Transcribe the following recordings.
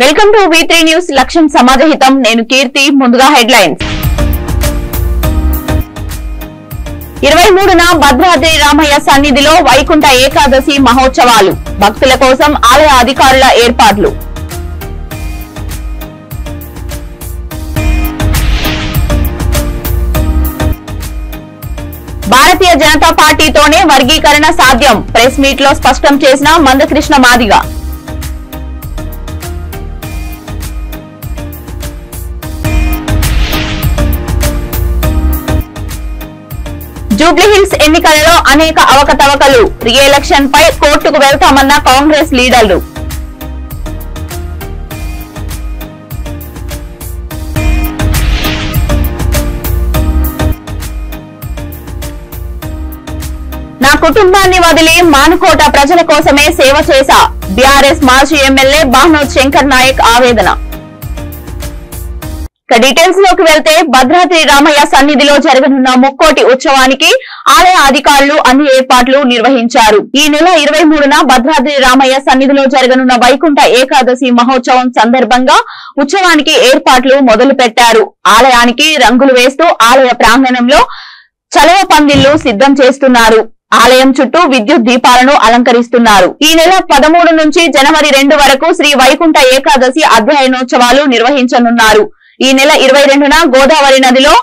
Welcome to V3 news లక్ష్యం సమాజహితం. నేను కీర్తి. ముందుగా హెడ్లైన్స్. 23న భద్రాద్రి రామయ్య సన్నిధిలో వైకుంఠ ఏకాదశి మహోత్సవాలు. భక్తుల కోసం ఆలయ అధికారుల ఏర్పాట్లు. భారతీయ జనతా పార్టీతోనే వర్గీకరణ సాధ్యం. ప్రెస్ మీట్ లో స్పష్టం చేసిన మందకృష్ణ మాదిగ. జూబ్లీహిల్స్ ఎన్నికలలో అనేక అవకతవకలు. రీ ఎలక్షన్ పై కోర్టుకు వెళ్తామన్న కాంగ్రెస్ లీడర్లు. నా కుటుంబాన్ని వదిలి మానుకోట ప్రజల కోసమే సేవ చేశా. బీఆర్ఎస్ మాజీ ఎమ్మెల్యే బాహ్నోత్ శంకర్ నాయక్ ఆవేదన. డీటెయిల్స్ లోకి వెళ్తే భద్రాద్రి రామయ్య సన్నిధిలో జరగనున్న ముక్కోటి ఉత్సవానికి ఆలయ అధికారులు అన్ని ఏర్పాట్లు నిర్వహించారు. ఈ నెల 23న భద్రాద్రి రామయ్య సన్నిధిలో జరగనున్న వైకుంఠ ఏకాదశి మహోత్సవం సందర్భంగా ఉత్సవానికి ఏర్పాట్లు మొదలు పెట్టారు. ఆలయానికి రంగులు వేస్తూ ఆలయ ప్రాంగణంలో చలవ పందిళ్లు సిద్ధం చేస్తున్నారు. ఆలయం చుట్టూ విద్యుత్ దీపాలను అలంకరిస్తున్నారు. ఈ నెల 13 నుంచి జనవరి 2 వరకు శ్రీ వైకుంఠ ఏకాదశి అధ్యయనోత్సవాలు నిర్వహించనున్నారు. ఈ నెల 22న గోదావరి నదిలో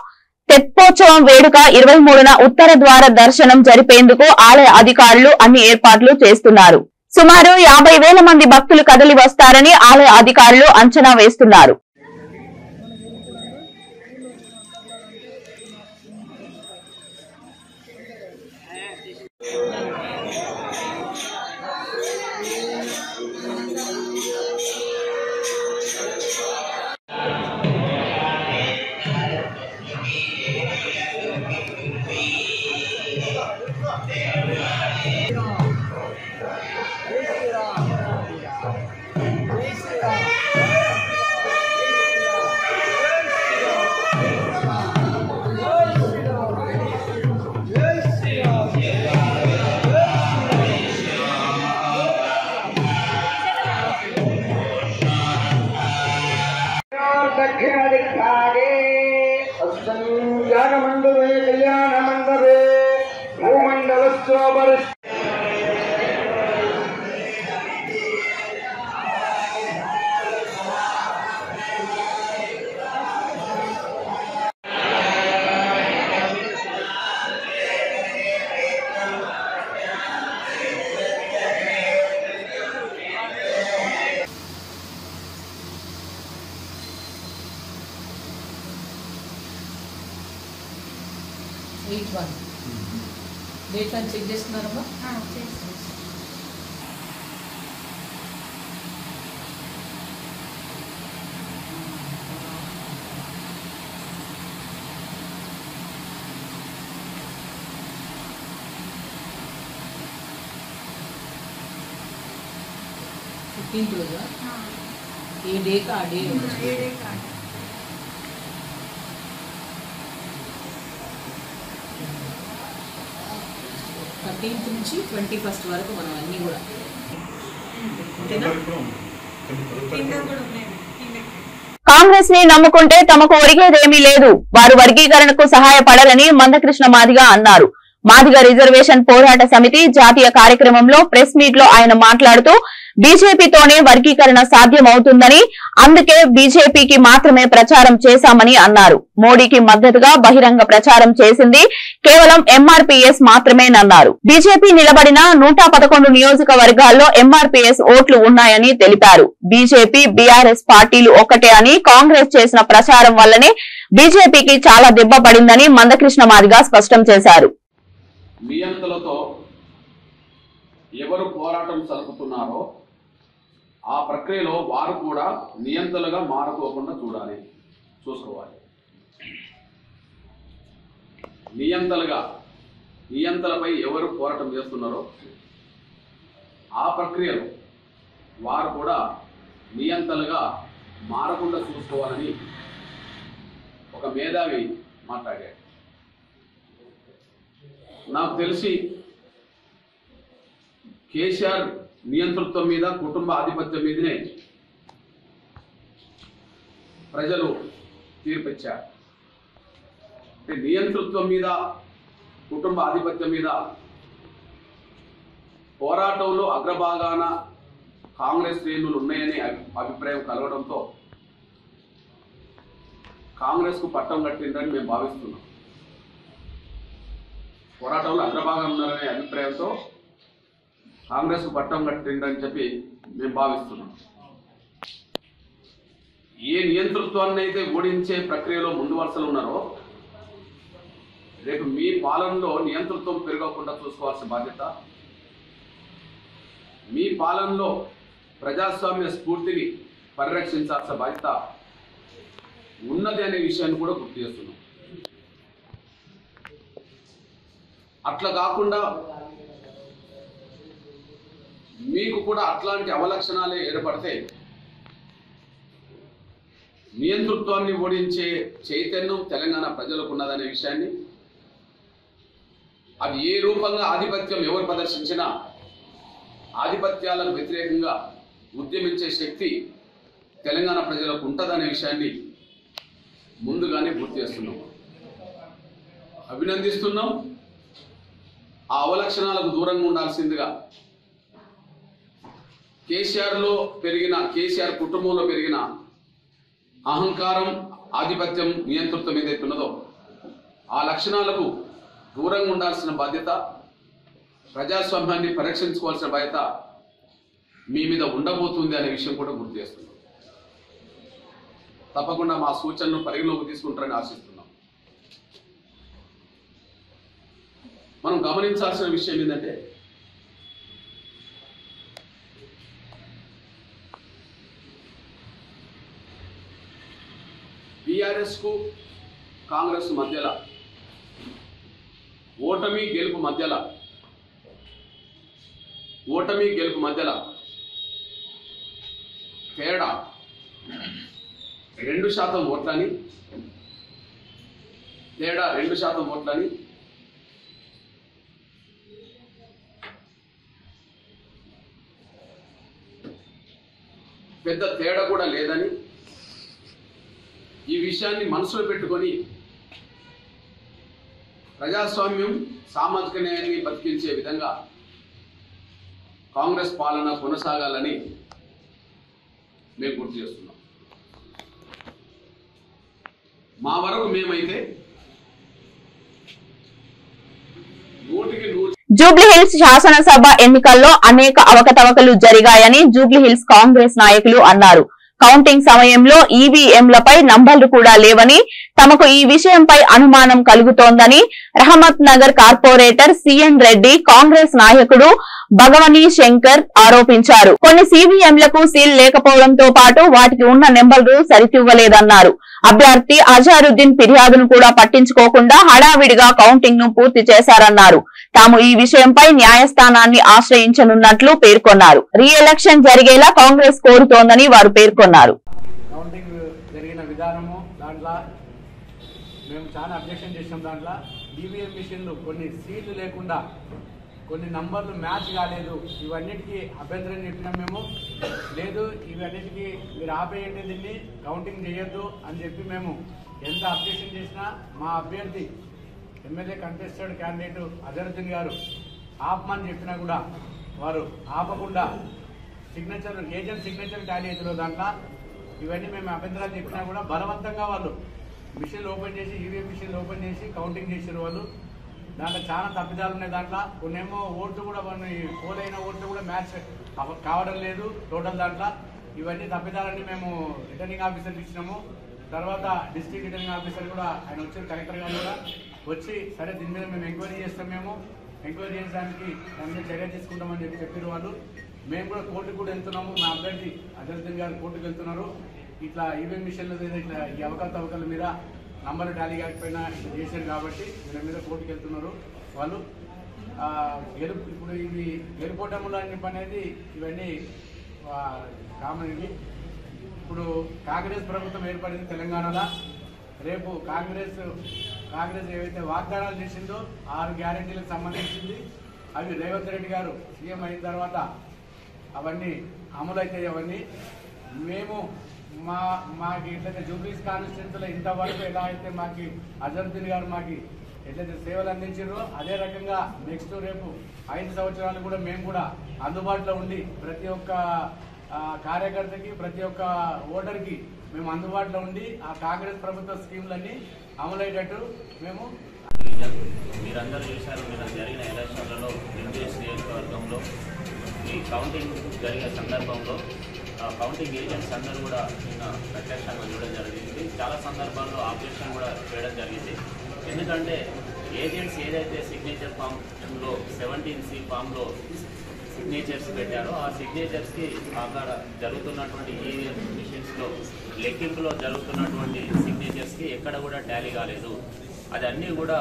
తెప్పోత్సవం వేడుక, 23న ఉత్తర ద్వార దర్శనం జరిపేందుకు ఆలయ అధికారులు అన్ని ఏర్పాట్లు చేస్తున్నారు. సుమారు 50,000 మంది భక్తులు కదలి వస్తారని ఆలయ అధికారులు అంచనా వేస్తున్నారు. డేట్ అని చెక్ చేస్తున్నారమ్మా? 15th రోజా? ఏ డేకి ఆ డే 13th నుంచి 21st వరకు మనం అన్ని కూడా కాంగ్రెస్ ని నమ్ముకుంటే తమకు ఒరిగేదేమీ లేదు. వారు వర్గీకరణకు సహాయపడాలని మందకృష్ణ మాదిగ అన్నారు. మాదిగ రిజర్వేషన్ పోరాట సమితి జాతీయ కార్యక్రమంలో ప్రెస్ మీట్ లో ఆయన మాట్లాడుతూ బీజేపీతోనే వర్గీకరణ సాధ్యమవుతుందని, అందుకే బీజేపీకి మాత్రమే ప్రచారం చేశామని అన్నారు. మోడీకి మద్దతుగా బహిరంగ ప్రచారం చేసింది కేవలం ఎంఆర్పీఎస్ మాత్రమేనన్నారు. బీజేపీ నిలబడిన 111 నియోజకవర్గాల్లో ఎంఆర్పీఎస్ ఓట్లు ఉన్నాయని తెలిపారు. బీజేపీ బీఆర్ఎస్ పార్టీలు ఒక్కటే అని కాంగ్రెస్ చేసిన ప్రచారం వల్లనే బీజేపీకి చాలా దెబ్బ పడిందని మందకృష్ణ మాదిగ స్పష్టం చేశారు. నియంతలతో ఎవరు పోరాటం జరుపుతున్నారో ఆ ప్రక్రియలో వారు కూడా నియంతలుగా మారుకోకుండా చూసుకోవాలి. నియంతలపై ఎవరు పోరాటం చేస్తున్నారో ఆ ప్రక్రియలో వారు కూడా నియంతలుగా మారకుండా చూసుకోవాలని ఒక మేధావి మాట్లాడాడు. నాకు తెలిసి కేసీఆర్ నియంతృత్వం మీద కుటుంబ ఆధిపత్యం మీదనే ప్రజలు తీర్పిచ్చారు. అంటే నియంతృత్వం మీద, కుటుంబ ఆధిపత్యం మీద పోరాటంలో అగ్రభాగాన కాంగ్రెస్ శ్రేణులు ఉన్నాయని అభిప్రాయం కలగడంతో కాంగ్రెస్కు పట్టం కట్టిందని మేము భావిస్తున్నాం. పోరాటంలో అగ్రభాగం ఉన్నారనే అభిప్రాయంతో కాంగ్రెస్కు పట్టం కట్టిందని చెప్పి మేము భావిస్తున్నాం. ఏ నియంతృత్వాన్ని అయితే ఓడించే ప్రక్రియలో ముందు వరుసలో ఉన్నారో రేపు మీ పాలనలో నియంతృత్వం పెరగకుండా చూసుకోవాల్సిన బాధ్యత, మీ పాలనలో ప్రజాస్వామ్య స్ఫూర్తిని పరిరక్షించాల్సిన బాధ్యత ఉన్నది అనే విషయాన్ని కూడా గుర్తు చేస్తున్నాం. అట్లా కాకుండా మీకు కూడా అట్లాంటి అవలక్షణాలే ఏర్పడితే నియంతృత్వాన్ని ఓడించే చైతన్యం తెలంగాణ ప్రజలకు ఉన్నదనే విషయాన్ని, అది ఏ రూపంగా ఆధిపత్యం ఎవరు ప్రదర్శించినా ఆధిపత్యాలకు వ్యతిరేకంగా ఉద్యమించే శక్తి తెలంగాణ ప్రజలకు ఉంటుందనే విషయాన్ని ముందుగానే గుర్తు చేస్తున్నాం. అభినందిస్తున్నాం. ఆ అవలక్షణాలకు దూరంగా ఉండాల్సిందిగా కేసీఆర్ కుటుంబంలో పెరిగిన అహంకారం, ఆధిపత్యం, నియంతృత్వం ఏదైతే ఉన్నదో ఆ లక్షణాలకు దూరంగా ఉండాల్సిన బాధ్యత, ప్రజాస్వామ్యాన్ని పరిరక్షించుకోవాల్సిన బాధ్యత మీ మీద ఉండబోతుంది అనే విషయం కూడా గుర్తు చేస్తున్నాం. తప్పకుండా మా సూచనలు పరిగణలోకి తీసుకుంటారని ఆశిస్తున్నాం. మనం గమనించాల్సిన విషయం ఏంటంటే బీఆర్ఎస్కు కాంగ్రెస్ మధ్యలో ఓటమి గెలుపు మధ్యలో తేడా 2% ఓట్లని పెద్ద తేడా కూడా లేదని ఈ విషయాన్ని మనసులో పెట్టుకొని ప్రజాస్వామ్యం, సామాజిక న్యాయాన్ని బతికించే విధంగా కాంగ్రెస్ పాలన కొనసాగాలని మేము గుర్తు చేస్తున్నాం. మా వరకు మేమైతే 100% జూబ్లీహిల్స్ శాసనసభ ఎన్నికల్లో అనేక అవకతవకలు జరిగాయని జూబ్లీహిల్స్ కాంగ్రెస్ నాయకులు అన్నారు. కౌంటింగ్ సమయంలో ఈవీఎంలపై నంబర్లు కూడా లేవని, తమకు ఈ విషయంపై అనుమానం కలుగుతోందని రహమత్ నగర్ కార్పొరేటర్ సిఎన్ రెడ్డి, కాంగ్రెస్ నాయకుడు భగవనీ శంకర్ ఆరోపించారు. కొన్ని సివిఎంలకు సీల్ లేకపోవడంతో పాటు వాటికి ఉన్న నెంబర్లు సరితూగలేదన్నారు. అభ్యర్థి అజారుద్దీన్ ఫిర్యాదును కూడా పట్టించుకోకుండా హడావిడిగా కౌంటింగ్ ను పూర్తి చేశారన్నారు. తాము ఈ విషయంపై న్యాయస్థానాన్ని ఆశ్రయించనున్నట్లు పేర్కొన్నారు. రీ ఎలక్షన్ జరిగేలా కాంగ్రెస్ కోరుతోందని వారు పేర్కొన్నారు. కౌంటింగ్ జరిగిన విధానము దాంట్లో మేము చాలా అబ్జెక్షన్ చేసాం. దాంట్లో ఈవీఎం మిషన్లు కొన్ని సీళ్లు లేకుండా, కొన్ని నంబర్లు మ్యాచ్ కాలేదు. ఇవన్నిటికీ అభ్యంతరం చెప్పినాం మేము. లేదు, ఇవన్నిటికీ మీరు ఆపేయండి, దీన్ని కౌంటింగ్ చేయొద్దు అని చెప్పి మేము ఎంత అబ్జెక్షన్ చేసినా మా అభ్యర్థి ఎమ్మెల్యే కంటెస్టెడ్ క్యాండిడేట్ అజరుద్దీన్ గారు ఆపమని చెప్పినా కూడా వారు ఆపకుండా సిగ్నేచర్, ఏజెంట్ సిగ్నేచర్ టాలీ అవుతుందో దాంట్లో ఇవన్నీ మేము అభ్యంతరాలు చెప్పినా కూడా బలవంతంగా వాళ్ళు మిషన్లు ఓపెన్ చేసి, ఈవీఎం మిషన్లు ఓపెన్ చేసి కౌంటింగ్ చేసారు వాళ్ళు. దాంట్లో చాలా తప్పిదాలు ఉన్నాయి. దాంట్లో కొన్నేమో ఓట్లు కూడా పోలైన ఓట్లు కూడా మ్యాచ్ కావడం లేదు టోటల్. దాంట్లో ఇవన్నీ తప్పిదాలన్నీ మేము రిటర్నింగ్ ఆఫీసర్కి ఇచ్చినాము. తర్వాత డిస్ట్రిక్ట్ రిటర్నింగ్ ఆఫీసర్ కూడా ఆయన వచ్చారు, కలెక్టర్ గారు కూడా వచ్చి సరే దీని మీద మేము ఎంక్వైరీ చేస్తాం, మేము ఎంక్వైరీ చేయడానికి దాని మీద చర్య తీసుకుంటామని చెప్పారు వాళ్ళు. మేము కూడా కోర్టుకు కూడా వెళ్తున్నాము. మా అభ్యర్థి అజరుద్దీన్ గారు కోర్టుకు వెళ్తున్నారు. ఇట్లా ఈవీఎం మిషన్ల మీద ఇట్లా ఈ అవకతవకల మీద నంబర్ టాలీ కాకపోయినా ఇట్లా చేశారు కాబట్టి వీళ్ళ మీద కోర్టుకు వెళ్తున్నారు వాళ్ళు. ఇప్పుడు ఇవి గెలుపోవటంలో అని అనేది ఇవన్నీ కామన్. ఇవి ఇప్పుడు కాంగ్రెస్ ప్రభుత్వం ఏర్పడింది తెలంగాణలో. రేపు కాంగ్రెస్ ఏవైతే వాగ్దానాలు చేసిందో 6 గ్యారెంటీలకు సంబంధించింది అవి రేవంత్ రెడ్డి గారు సీఎం అయిన తర్వాత అవన్నీ అమలు అవుతాయి. అవన్నీ మేము మాకు ఎట్లయితే జూబ్లీస్ కాన్స్టిట్యూన్సీలో ఇంతవరకు ఎలా అయితే మాకు అజరుద్దీన్ గారు మాకు ఎట్లయితే సేవలు అందించారో అదే రకంగా నెక్స్ట్ రేపు 5 సంవత్సరాలు కూడా మేము కూడా అందుబాటులో ఉండి ప్రతి ఒక్క కార్యకర్తకి ప్రతి ఒక్క ఓటర్కి మేము అందుబాటులో ఉండి ఆ కాంగ్రెస్ ప్రభుత్వ స్కీమ్లన్నీ అమలయ్యేటట్టు మేము మీరందరూ చూశారు. మీరు జరిగిన ఎలక్షన్లలో ఎంపీఎస్ నియోజకవర్గంలో ఈ కౌంటింగ్ జరిగే సందర్భంలో కౌంటింగ్ ఏజెంట్స్ అందరూ కూడా నిన్న ప్రత్యక్షంగా చూడడం జరిగింది. చాలా సందర్భాల్లో ఆబ్జెక్షన్ కూడా చేయడం జరిగింది. ఎందుకంటే ఏజెంట్స్ ఏదైతే సిగ్నేచర్ ఫామ్లో 17C ఫామ్లో సిగ్నేచర్స్ పెట్టారో ఆ సిగ్నేచర్స్కి అక్కడ జరుగుతున్నటువంటి ఈవీఎం మిషన్స్లో లెక్కింపులో జరుగుతున్నటువంటి సిగ్నేచర్స్కి ఎక్కడ కూడా టాలీ కాలేదు. అది అన్నీ కూడా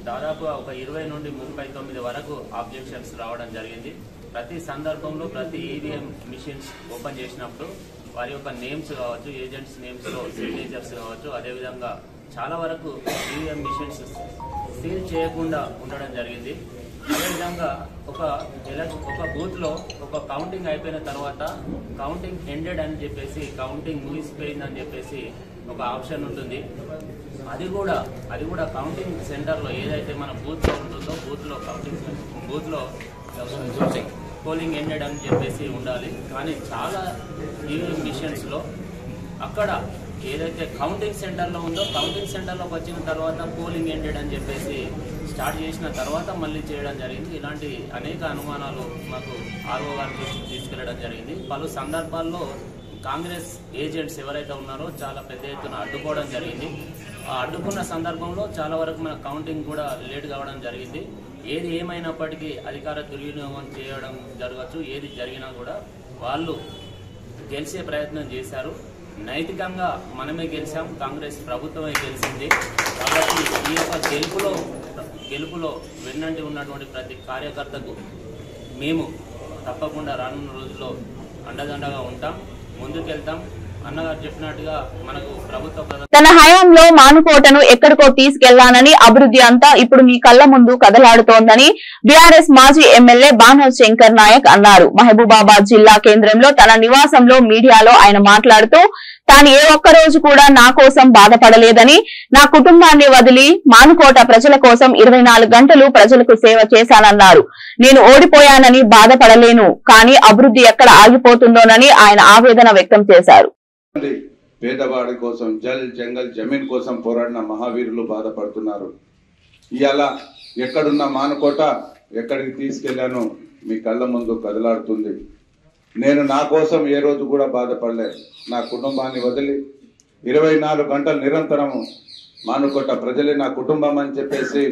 దాదాపుగా ఒక 20 నుండి 39 వరకు ఆబ్జెక్షన్స్ రావడం జరిగింది. ప్రతి సందర్భంలో ప్రతి ఈవీఎం మిషన్స్ ఓపెన్ చేసినప్పుడు వారి యొక్క నేమ్స్ కావచ్చు, ఏజెంట్స్ నేమ్స్లో సిగ్నేచర్స్ కావచ్చు, అదేవిధంగా చాలా వరకు ఈవీఎం మిషన్స్ సీల్ చేయకుండా ఉండడం జరిగింది. అదేవిధంగా ఒక బూత్లో ఒక కౌంటింగ్ అయిపోయిన తర్వాత కౌంటింగ్ ఎండెడ్ అని చెప్పేసి కౌంటింగ్ ముగిసిపోయిందని చెప్పేసి ఒక ఆప్షన్ ఉంటుంది. అది కూడా కౌంటింగ్ సెంటర్లో ఏదైతే మన బూత్లో ఉంటుందో బూత్లో పోలింగ్ ఎండెడ్ అని చెప్పేసి ఉండాలి. కానీ చాలా ఈవీఎం మిషన్స్లో అక్కడ ఏదైతే కౌంటింగ్ సెంటర్లో ఉందో కౌంటింగ్ సెంటర్లోకి వచ్చిన తర్వాత పోలింగ్ ఎండెడ్ అని చెప్పేసి స్టార్ట్ చేసిన తర్వాత మళ్ళీ చేయడం జరిగింది. ఇలాంటి అనేక అనుమానాలు మాకు ఆర్ఓ గారి దృష్టికి తీసుకెళ్లడం జరిగింది. పలు సందర్భాల్లో కాంగ్రెస్ ఏజెంట్స్ ఎవరైతే ఉన్నారో చాలా పెద్ద ఎత్తున అడ్డుకోవడం జరిగింది. ఆ అడ్డుకున్న సందర్భంలో చాలా వరకు మన కౌంటింగ్ కూడా లేట్ కావడం జరిగింది. ఏది ఏమైనప్పటికీ అధికార దుర్వినియోగం చేయడం జరగచ్చు. ఏది జరిగినా కూడా వాళ్ళు గెలిచే ప్రయత్నం చేశారు. నైతికంగా మనమే గెలిచాం, కాంగ్రెస్ ప్రభుత్వమే గెలిచింది. కాబట్టి ఈ యొక్క గెలుపులో వెన్నంటి ఉన్నటువంటి ప్రతి కార్యకర్తకు మేము తప్పకుండా రానున్న రోజుల్లో అండదండగా ఉంటాం, ముందుకెళ్తాం. అన్నగారు చెప్పినట్టుగా మనకు ప్రభుత్వ తన హయాంలో మానుకోటను ఎక్కడికో తీసుకెళ్లానని అభివృద్ధి అంతా ఇప్పుడు మీ కళ్ల ముందు కదలాడుతోందని బీఆర్ఎస్ మాజీ ఎమ్మెల్యే బాణర్ శంకర్ నాయక్ అన్నారు. మహబూబాబాద్ జిల్లా కేంద్రంలో తన నివాసంలో మీడియాలో ఆయన మాట్లాడుతూ తాను ఏ ఒక్క రోజు కూడా నా కోసం బాధపడలేదని, నా కుటుంబాన్ని వదిలి మానుకోట ప్రజల కోసం 24 గంటలు ప్రజలకు సేవ చేశానన్నారు. నేను ఓడిపోయానని బాధపడలేను, కానీ అభివృద్ధి ఎక్కడ ఆగిపోతుందోనని ఆయన ఆవేదన వ్యక్తం చేశారు. పేదవాడి కోసం జల్ జంగల్ జమీన్ కోసం పోరాడిన మహావీరులు బాధపడుతున్నారు. ఇవాళ ఎక్కడున్న మానుకోట ఎక్కడికి తీసుకెళ్లానో మీ కళ్ళ ముందు కదలాడుతుంది. నేను నా కోసం ఏ రోజు కూడా బాధపడలేదు. నా కుటుంబాన్ని వదిలి 24 గంటలు నిరంతరము మానుకోట ప్రజలే నా కుటుంబం అని చెప్పేసి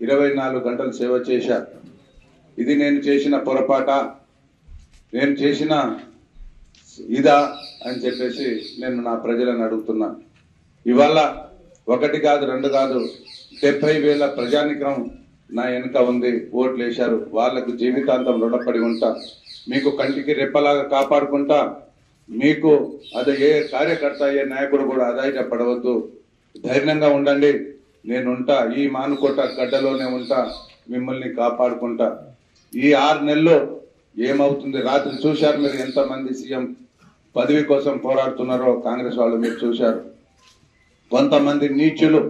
24 గంటలు సేవ చేశా. ఇది నేను చేసిన పొరపాట, నేను చేసిన ఇదా అని చెప్పేసి నేను నా ప్రజలను అడుగుతున్నా. ఇవాళ 1 కాదు 2 కాదు 70,000 ప్రజానికం నా వెనుక ఉంది, ఓట్లు వేశారు. వాళ్లకు జీవితాంతం రుణపడి ఉంటా, మీకు కంటికి రెప్పలాగా కాపాడుకుంటా. మీకు అది ఏ కార్యకర్త ఏ నాయకుడు కూడా అధైర్యపడవద్దు, ధైర్యంగా ఉండండి. నేనుంటా, ఈ మానుకోట గడ్డలోనే ఉంటా, మిమ్మల్ని కాపాడుకుంటా. ఈ 6 నెలల్లో ఏమవుతుంది రాత్రి చూశారు మీరు, ఎంతమంది సీఎం పదవి కోసం పోరాడుతున్నారో కాంగ్రెస్ వాళ్ళు మీరు చూశారు. కొంతమంది నీచులు,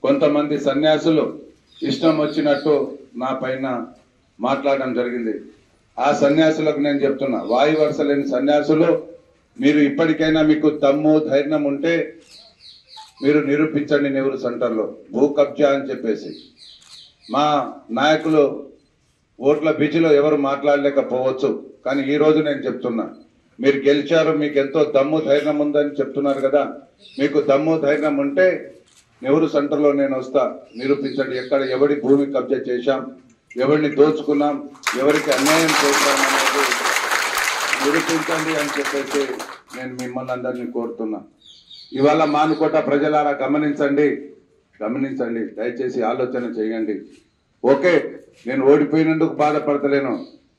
కొంతమంది సన్యాసులు ఇష్టం వచ్చినట్టు నా పైన మాట్లాడడం జరిగింది. ఆ సన్యాసులకు నేను చెప్తున్నా, వాయు వరుస లేని సన్యాసులు, మీరు ఇప్పటికైనా మీకు దమ్ము ధైర్యం ఉంటే మీరు నిరూపించండి. నెహ్రూ సెంటర్లో భూ కబ్జా అని చెప్పేసి మా నాయకులు ఓట్ల బీచ్లో ఎవరు మాట్లాడలేకపోవచ్చు, కానీ ఈ రోజు నేను చెప్తున్నా, మీరు గెలిచారు, మీకు ఎంతో దమ్ము ధైర్యం ఉందని చెప్తున్నారు కదా. మీకు దమ్ము ధైర్యం ఉంటే నెహ్రూ సెంటర్లో నేను వస్తా, నిరూపించండి. ఎక్కడ ఎవరి భూమి కబ్జా చేశాం, ఎవరిని దోచుకున్నాం, ఎవరికి అన్యాయం చేశాం అనేది నిరూపించండి అని చెప్పేసి నేను మిమ్మల్ని అందరినీ కోరుతున్నా. ఇవాళ మానుకోట ప్రజలారా గమనించండి, దయచేసి ఆలోచన చేయండి. ఓకే, నేను ఓడిపోయినందుకు బాధపడతలేను,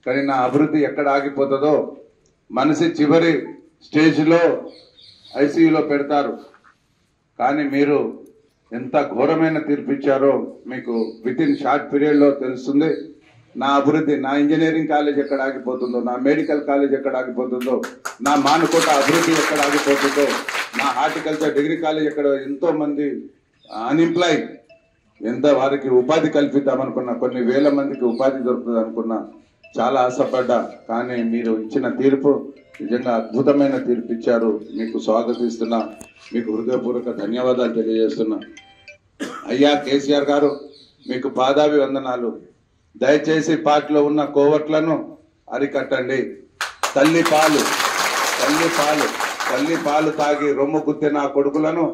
కానీ నా అభివృద్ధి ఎక్కడ ఆగిపోతుందో, మనిషి చివరి స్టేజ్లో ఐసీయూలో పెడతారు, కానీ మీరు ఎంత ఘోరమైన తీర్పు ఇచ్చారో మీకు విత్ ఇన్ షార్ట్ పీరియడ్లో తెలుస్తుంది. నా అభివృద్ధి, నా ఇంజనీరింగ్ కాలేజ్ ఎక్కడ ఆగిపోతుందో, నా మెడికల్ కాలేజ్ ఎక్కడ ఆగిపోతుందో, నా మానుకోట అభివృద్ధి ఎక్కడ ఆగిపోతుందో, నా హార్టికల్చర్ డిగ్రీ కాలేజ్ ఎక్కడ, ఎంతో మంది అన్ఎంప్లాయ్, ఎంత వారికి ఉపాధి కల్పిద్దామనుకున్నా, కొన్ని వేల మందికి ఉపాధి దొరుకుతుంది అనుకున్నా, చాలా ఆశపడ్డా. కానీ మీరు ఇచ్చిన తీర్పు నిజంగా అద్భుతమైన తీర్పు ఇచ్చారు. మీకు స్వాగతిస్తున్నా, మీకు హృదయపూర్వక ధన్యవాదాలు తెలియజేస్తున్నా. అయ్యా కేసీఆర్ గారు, మీకు పాదాభివందనాలు. దయచేసి పార్టీలో ఉన్న కోవట్లను అరికట్టండి. తల్లి పాలు తాగి రొమ్ము గుద్దిన కొడుకులను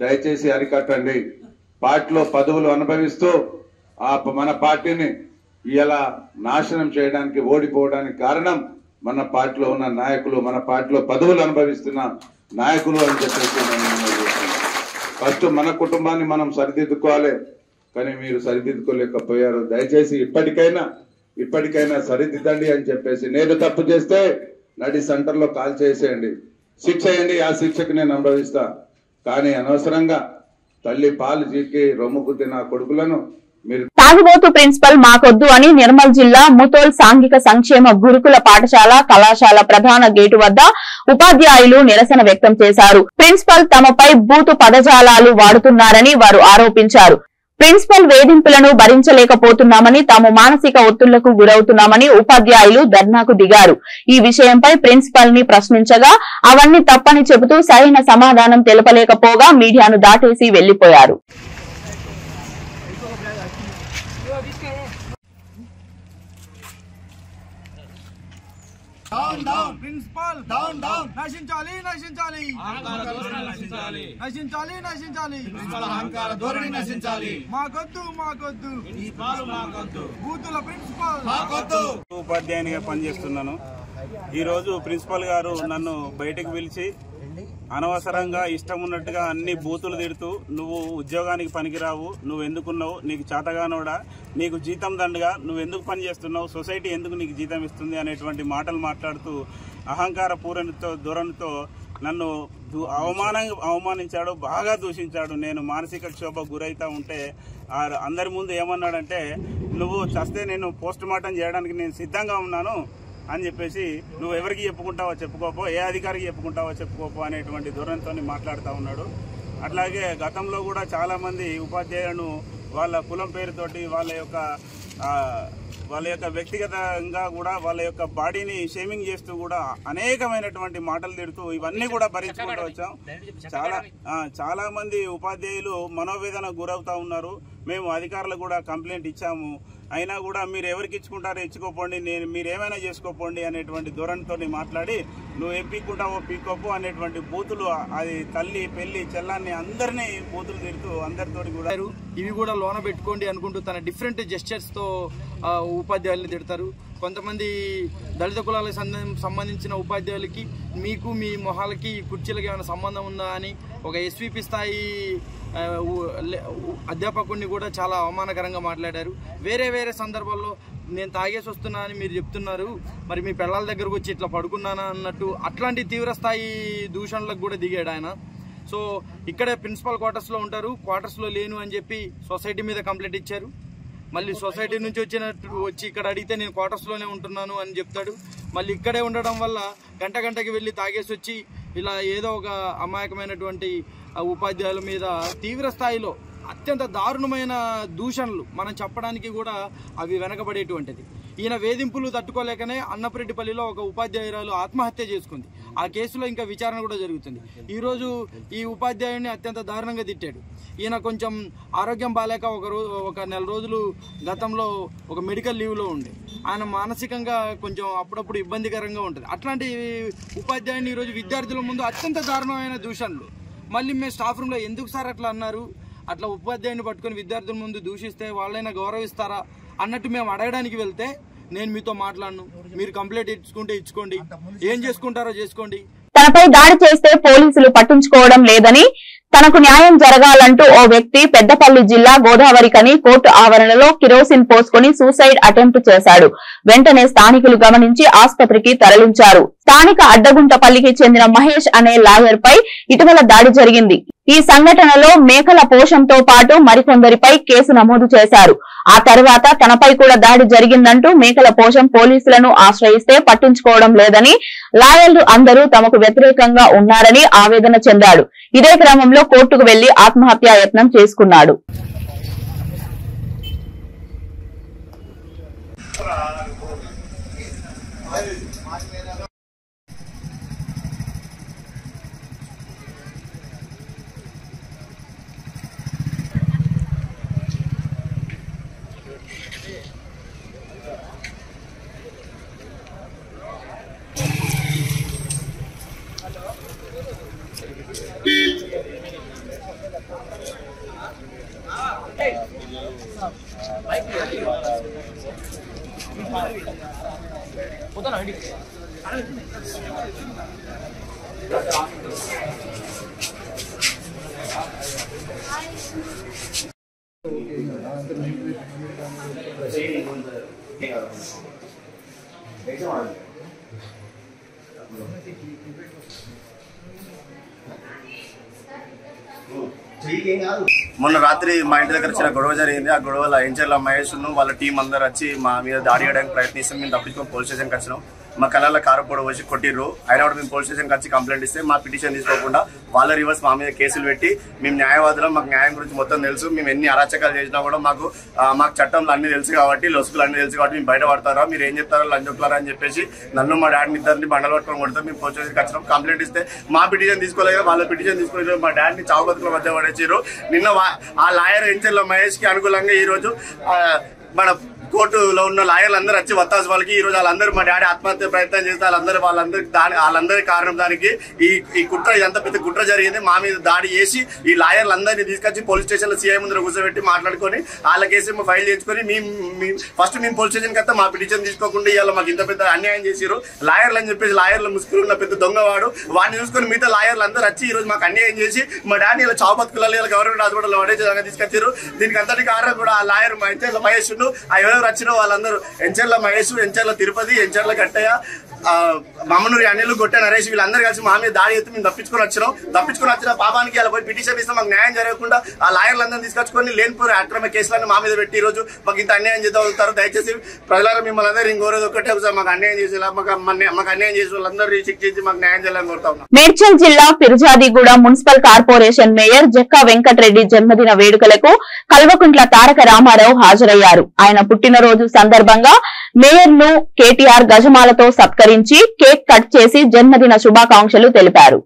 దయచేసి అరికట్టండి. పార్టీలో పదవులు అనుభవిస్తూ మన పార్టీని ఇలా నాశనం చేయడానికి, ఓడిపోవడానికి కారణం మన పార్టీలో ఉన్న నాయకులు, మన పార్టీలో పదవులు అనుభవిస్తున్న నాయకులు అని చెప్పేసి ఫస్ట్ మన కుటుంబాన్ని మనం సరిదిద్దుకోవాలి. కానీ మీరు సరిదిద్దుకోలేకపోయారు. దయచేసి ఇప్పటికైనా సరిదిద్దండి అని చెప్పేసి, నేను తప్పు చేస్తే నడి సెంటర్లో కాల్ చేసేయండి, శిక్ష వేయండి, ఆ శిక్షకు నేను అనుభవిస్తా. కానీ అనవసరంగా తల్లి పాలు చీకి రొమ్ముకు తిన్న కొడుకులను మీరు తాగుబోతు ప్రిన్సిపల్ మాకొద్దు అని నిర్మల్ జిల్లా ముతోల్ సాంఘిక సంక్షేమ గురుకుల పాఠశాల కళాశాల ప్రధాన గేటు వద్ద ఉపాధ్యాయులు నిరసన వ్యక్తం చేశారు. ప్రిన్సిపల్ తమపై బూతు పదజాలాలు వాడుతున్నారని వారు ఆరోపించారు. ప్రిన్సిపల్ వేధింపులను భరించలేకపోతున్నామని, తాము మానసిక ఒత్తిళ్లకు గురవుతున్నామని ఉపాధ్యాయులు ధర్నాకు దిగారు. ఈ విషయంపై ప్రిన్సిపల్ ని ప్రశ్నించగా అవన్నీ తప్పని చెబుతూ సరైన సమాధానం తెలపలేకపోగా మీడియాను దాటేసి వెళ్లిపోయారు. ప్రిన్సిపల్ నశించాలి నశించాలి నశించాలి నశించాలి ధోరణి నశించాలి. మాకొద్దు బూతుల ప్రిన్సిపల్ మాకొద్దు. ఉపాధ్యాయునిగా పనిచేస్తున్నాను. ఈరోజు ప్రిన్సిపల్ గారు నన్ను బయటకు పిలిచి అనవసరంగా ఇష్టం ఉన్నట్టుగా అన్ని బూతులు తిడుతూ, నువ్వు ఉద్యోగానికి పనికిరావు, నువ్వు ఎందుకున్నావు, నీకు చేతగానోడా, నీకు జీతం దండగా, నువ్వు ఎందుకు పని చేస్తున్నావు, సొసైటీ ఎందుకు నీకు జీతం ఇస్తుంది అనేటువంటి మాటలు మాట్లాడుతూ అహంకార పూరణతో ధోరణితో నన్ను అవమానించాడు, బాగా దూషించాడు. నేను మానసిక క్షోభ గురైతా ఉంటే అందరి ముందు ఏమన్నాడంటే, నువ్వు చస్తే నేను పోస్ట్ మార్టం చేయడానికి నేను సిద్ధంగా ఉన్నాను అని చెప్పేసి, నువ్వు ఎవరికి చెప్పుకుంటావో చెప్పుకోపో, ఏ అధికారికి చెప్పుకుంటావో చెప్పుకోపో అనేటువంటి ధోరణితో మాట్లాడుతూ ఉన్నాడు. అట్లాగే గతంలో కూడా చాలామంది ఉపాధ్యాయులను వాళ్ళ కులం పేరుతోటి వాళ్ళ యొక్క వ్యక్తిగతంగా కూడా వాళ్ళ యొక్క బాడీని షేమింగ్ చేస్తూ కూడా అనేకమైనటువంటి మాటలు తిడుతూ ఇవన్నీ కూడా భరించుకుంటూ వచ్చాం. చాలా మంది ఉపాధ్యాయులు మనోవేదన గురవుతా ఉన్నారు. మేము అధికారులకు కూడా కంప్లైంట్ ఇచ్చాము. అయినా కూడా మీరు ఎవరికి ఇచ్చుకుంటారో ఇచ్చుకోపోండి, మీరు ఏమైనా చేసుకోపోండి అనేటువంటి ధోరణితో మాట్లాడి, నువ్వు ఏం పీక్కుంటావో పీక్కోపు అనేటువంటి బూతులు, అది తల్లి పెళ్లి చెల్లాన్ని అందరినీ బూతులు తిడుతూ అందరితోటి కూడా ఇవి కూడా లోన పెట్టుకోండి అనుకుంటూ తన డిఫరెంట్ జెస్చర్స్ తో ఉపాధ్యాయుల్ని తిడతారు. కొంతమంది దళిత కులాలకు సంబంధించిన ఉపాధ్యాయులకి మీకు మీ మొహాలకి కుర్చీలకి ఏమైనా సంబంధం ఉందా అని ఒక ఎస్విపి స్థాయి అధ్యాపకుడిని కూడా చాలా అవమానకరంగా మాట్లాడారు. వేరే సందర్భాల్లో నేను తాగేసి వస్తున్నా అని మీరు చెప్తున్నారు, మరి మీ పిల్లల దగ్గరకు వచ్చి ఇట్లా పడుకున్నానా అన్నట్టు అట్లాంటి తీవ్ర స్థాయి దూషణలకు కూడా దిగాడు ఆయన. సో ఇక్కడే ప్రిన్సిపల్ క్వార్టర్స్లో ఉంటారు, క్వార్టర్స్లో లేను అని చెప్పి సొసైటీ మీద కంప్లైంట్ ఇచ్చారు. మళ్ళీ సొసైటీ నుంచి వచ్చి ఇక్కడ అడిగితే నేను క్వార్టర్స్లోనే ఉంటున్నాను అని చెప్తాడు. మళ్ళీ ఇక్కడే ఉండడం వల్ల గంటకి వెళ్ళి తాగేసి వచ్చి ఇలా ఏదో ఒక అమాయకమైనటువంటి ఉపాధ్యాయుల మీద తీవ్ర స్థాయిలో అత్యంత దారుణమైన దూషణలు మనం చెప్పడానికి కూడా అవి వెనకబడేటువంటిది. ఈయన వేధింపులు తట్టుకోలేకనే అన్నపరెడ్డిపల్లిలో ఒక ఉపాధ్యాయురాలు ఆత్మహత్య చేసుకుంది. ఆ కేసులో ఇంకా విచారణ కూడా జరుగుతుంది. ఈరోజు ఈ ఉపాధ్యాయుడిని అత్యంత దారుణంగా తిట్టాడు. ఈయన కొంచెం ఆరోగ్యం బాలేక ఒక నెల రోజులు గతంలో ఒక మెడికల్ లీవ్లో ఉండే, ఆయన మానసికంగా కొంచెం అప్పుడప్పుడు ఇబ్బందికరంగా ఉంటుంది. అట్లాంటి ఉపాధ్యాయుని ఈరోజు విద్యార్థుల ముందు అత్యంత దారుణమైన దూషణలు. మళ్ళీ మేము స్టాఫ్ రూమ్లో ఎందుకు సార్ అట్లా అన్నారు, అట్లా ఉపాధ్యాయుని పట్టుకొని విద్యార్థుల ముందు దూషిస్తే వాళ్ళైనా గౌరవిస్తారా అన్నట్టు మేము అడగడానికి వెళ్తే, నేను మీతో మాట్లాడను, మీరు కంప్లైంట్ ఇచ్చుకోండి, ఏం చేసుకుంటారో చేసుకోండి. తనపై దాడి చేస్తే పోలీసులు పట్టించుకోవడం లేదని, తనకు న్యాయం జరగాలంటూ ఓ వ్యక్తి పెద్దపల్లి జిల్లా గోదావరికని కోర్టు ఆవరణలో కిరోసిన్ పోసుకొని సూసైడ్ అటెంప్ట్ చేశాడు. వెంటనే స్థానికులు గమనించి ఆసుపత్రికి తరలించారు. స్థానిక అడ్డగుంటపల్లికి చెందిన మహేష్ అనే లాయర్ పై ఇటీవల దాడి జరిగింది. ఈ సంఘటనలో మేకల పోషంతో పాటు మరికొందరిపై కేసు నమోదు చేశారు. ఆ తర్వాత తనపై కూడా దాడి జరిగిందంటూ మేకల పోషం పోలీసులను ఆశ్రయిస్తే పట్టించుకోవడం లేదని, లాయర్లు అందరూ తమకు వ్యతిరేకంగా ఉన్నారని ఆవేదన చెందాడు. ఇదే క్రమంలో కోర్టుకు వెళ్లి ఆత్మహత్యా యత్నం చేసుకున్నాడు. మొన్న రాత్రి మా ఇంటి దగ్గర చిన్న గొడవ జరిగింది. ఆ గొడవలో ఎంచర్ల మహేష్ వాళ్ళ టీం అందరు వచ్చి మా మీద దాడి చేయడానికి ప్రయత్నిస్తాం. మేము తప్పించుకొని పోలీస్ స్టేషన్కి వచ్చినాం. మా కళ్ళల్లో కారు పొడ వచ్చి కొట్టిర్రు. అయినా కూడా మేము పోలీస్ స్టేషన్కి వచ్చి కంప్లైంట్ ఇస్తే మా పిటిషన్ తీసుకోకుండా వాళ్ళ రివర్స్ మా మీద కేసులు పెట్టి, మేము న్యాయవాదులం, మాకు న్యాయం గురించి మొత్తం తెలుసు, మేము ఎన్ని అరాచకాలు చేసినా కూడా మాకు చట్టంలో అన్ని తెలుసు కాబట్టి, లొసుకులు అన్ని తెలుసు కాబట్టి మేము బయటపడతారా, మీరు ఏం చెప్తారో లంచొక్లారా అని చెప్పేసి నన్ను మా డాడీని ఇద్దరిని బండలు పట్టుకొని కొడతాం. మేము పోలీస్ స్టేషన్కి వచ్చినాం. కంప్లైంట్ ఇస్తే మా పిటిషన్ తీసుకోలేదు, వాళ్ళ పిటిషన్ తీసుకోలేదు. మా డాడీని చావు బతుకుల మధ్య పడేసారు. నిన్న ఆ లాయర్ ఎంచెల్ల మహేష్ కి అనుకూలంగా ఈ రోజు మన కోర్టులో ఉన్న లాయర్లు అందరూ వచ్చి వత్తాసు వాళ్ళకి ఈ రోజు వాళ్ళందరూ మా డాడీ ఆత్మహత్య ప్రయత్నం చేస్తే వాళ్ళందరి కారణం దానికి ఈ కుట్ర, ఇదంతా పెద్ద కుట్ర జరిగింది. మా మీద దాడి చేసి ఈ లాయర్లందరినీ తీసుకొచ్చి పోలీస్ స్టేషన్ లో సీఐ ముందర కూర్చోబెట్టి మాట్లాడుకొని వాళ్ళ కేసు ఫైల్ చేయించుకొని ఫస్ట్ మేము పోలీస్ స్టేషన్ కి మా పిటిషన్ తీసుకోకుండా ఇవాళ మాకు ఇంత పెద్ద అన్యాయం చేశారు. లాయర్లు అని చెప్పేసి లాయర్లు ముసుగులు ఉన్న పెద్ద దొంగవాడు వాడిని చూసుకొని మిగతా లాయర్లు అందరూ వచ్చి ఈ రోజు మాకు అన్యాయం చేసి మా డాడీ ఇలా చావు బతుకులలో గవర్నమెంట్ హాస్పిటల్ పడేసేదాకా తీసుకొచ్చారు. దీనికి అంతటి కారణం కూడా ఆ లాయర్ మా ఎంచెర్ల మహేష్ వచ్చిన వాళ్ళందరూ ఎంచెర్ల మహేష్, ఎంచెర్ల తిరుపతి, ఎంచెర్ల కట్టయ్య, మమ్మనూరి అనిల్, గొట్టె నరేష్ వీళ్ళందరూ కలిసి మా మీద దాడి చేస్తే మేము తప్పించుకొని వచ్చిన పాపానికి అలా పోయి పిటిషన్ ఇస్తే మాకు న్యాయం జరగకుండా ఆ లాయర్లందరినీ తీసుకొచ్చుకొని లేనిపోయి అక్రమ కేసులను మా మీద పెట్టి ఈ రోజు మాకు ఇంత అన్యాయం చేద్దాం. దయచేసి ప్రజలారా మిమ్మల్ని అందరూ ఇంకోరోజు ఒకటే మాకు అన్యాయం చేసేలా మాకు అన్యాయం చేసే వాళ్ళందరూ శిక్షించి మాకు న్యాయం చేయాలని కోరుతా ఉన్నాం. మేడ్చల్ జిల్లా Peerzadiguda municipal corporation mayor Jakka Venkatareddy జన్మదిన వేడుకలకు కల్వకుంట్ల తారక రామారావు హాజరయ్యారు. ఆయన పుట్టినరోజు సందర్భంగా మేయర్ ను కేటీఆర్ గజమాలతో సత్కరించి కేక్ కట్ చేసి జన్మదిన శుభాకాంక్షలు తెలిపారు.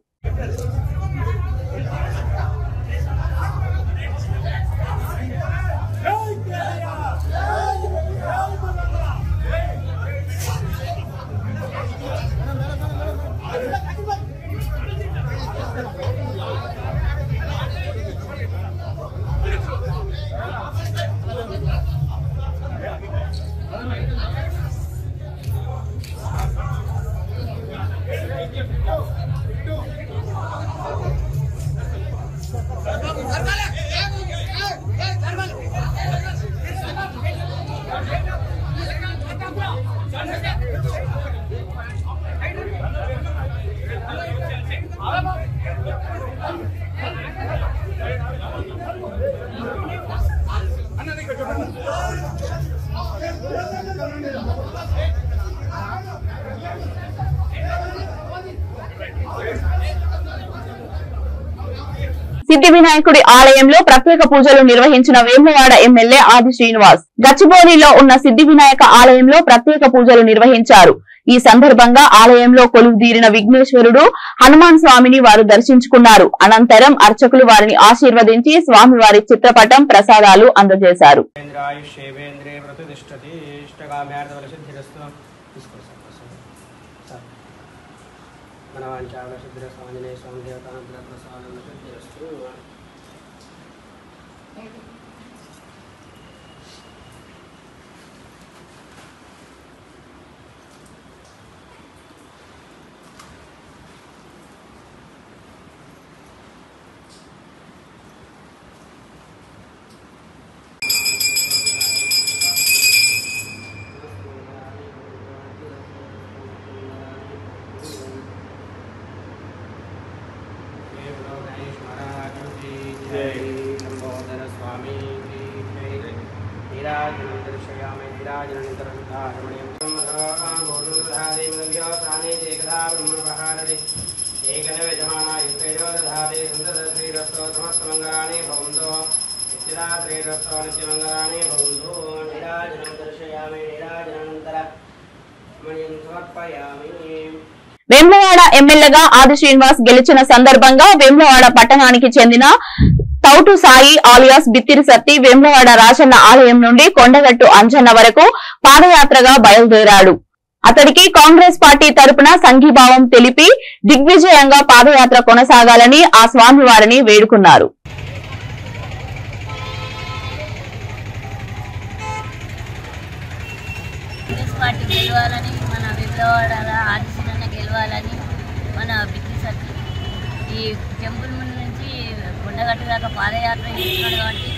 సిద్ధి వినాయకుడి ఆలయంలో ప్రత్యేక పూజలు నిర్వహించిన వేములవాడ ఎమ్మెల్యే ఆది శ్రీనివాస్. గచ్చిబౌలిలో ఉన్న సిద్ధి వినాయక ఆలయంలో ప్రత్యేక పూజలు నిర్వహించారు. ఈ సందర్భంగా ఆలయంలో కొలువుదీరిన విఘ్నేశ్వరుడు, హనుమాన్ స్వామిని వారు దర్శించుకున్నారు. అనంతరం అర్చకులు వారిని ఆశీర్వదించి స్వామివారి చిత్రపటం, ప్రసాదాలు అందజేశారు. వేములవాడ ఎమ్మెల్యేగా ఆది శ్రీనివాస్ గెలిచిన సందర్భంగా వేములవాడ పట్టణానికి చెందిన తౌటు సాయి ఆలియాస్ బిత్తిరి సత్తి వేములవాడ రాజన్న ఆలయం నుండి కొండగట్టు అంజన్న వరకు పాదయాత్రగా బయలుదేరాడు. అతడికి కాంగ్రెస్ పార్టీ తరపున సంఘీభావం తెలిపి దిగ్విజయంగా పాదయాత్ర కొనసాగాలని ఆ స్వామివారిని వేడుకున్నారు. మన బిత్తిరి సత్తి ఈ టెంపుల్ ముందు నుంచి కొండగట్టు దాకా పాదయాత్ర చేస్తున్నాడు కాబట్టి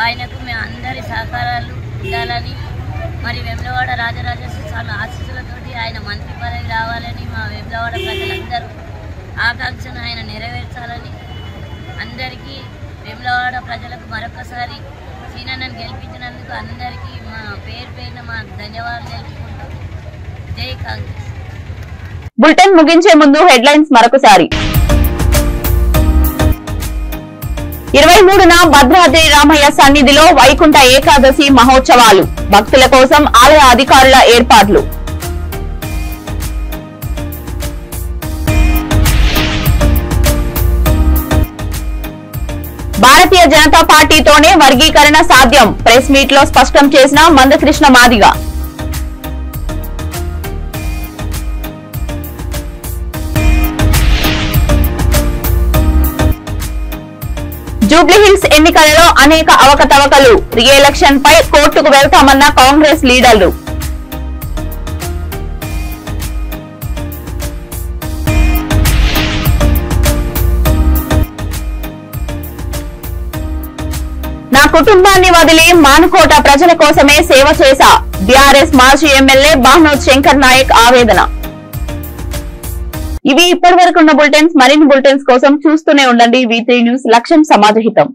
ఆయనకు మేము అందరి సహకారాలు ఉండాలని, మరి వేములవాడ రాజరాజేశ్వర స్వామి ఆశీస్సులతోటి ఆయన మంత్రి పదవి రావాలని మా వేములవాడ ప్రజలందరూ ఆకాంక్షను ఆయన నెరవేర్చాలని అందరికీ వేములవాడ ప్రజలకు మరొకసారి సీనన్నను గెలిపించినందుకు అందరికీ మా పేరు పేరున మా ధన్యవాదాలు తెలుపుకుంటూ జై కాంగ్రెస్. బులెటిన్ ముగించే ముందు హెడ్లైన్స్ మరొకసారి. 23న భద్రాద్రి రామయ్య సన్నిధిలో వైకుంఠ ఏకాదశి మహోత్సవాలు, భక్తుల కోసం ఆలయ అధికారుల ఏర్పాట్లు. భారతీయ జనతా పార్టీతోనే వర్గీకరణ సాధ్యం, ప్రెస్ మీట్ లో స్పష్టం చేసిన మందకృష్ణ మాదిగ. జూబ్లీహిల్స్ ఎన్నికలలో అనేక అవకతవకలు, రీ ఎలక్షన్ పై కోర్టుకు వెళ్తామన్న కాంగ్రెస్ లీడర్లు. నా కుటుంబాన్ని వదిలి మానుకోట ప్రజల కోసమే సేవ చేశా, బీఆర్ఎస్ మాజీ ఎమ్మెల్యే బాహ్నోత్ శంకర్ నాయక్ ఆవేదన. ఇవి ఇప్పటి వరకు ఉన్న బులెటిన్స్. మరిన్ని బులెటిన్స్ కోసం చూస్తూనే ఉండండి V3 న్యూస్. లక్ష్యం సమాజహితం.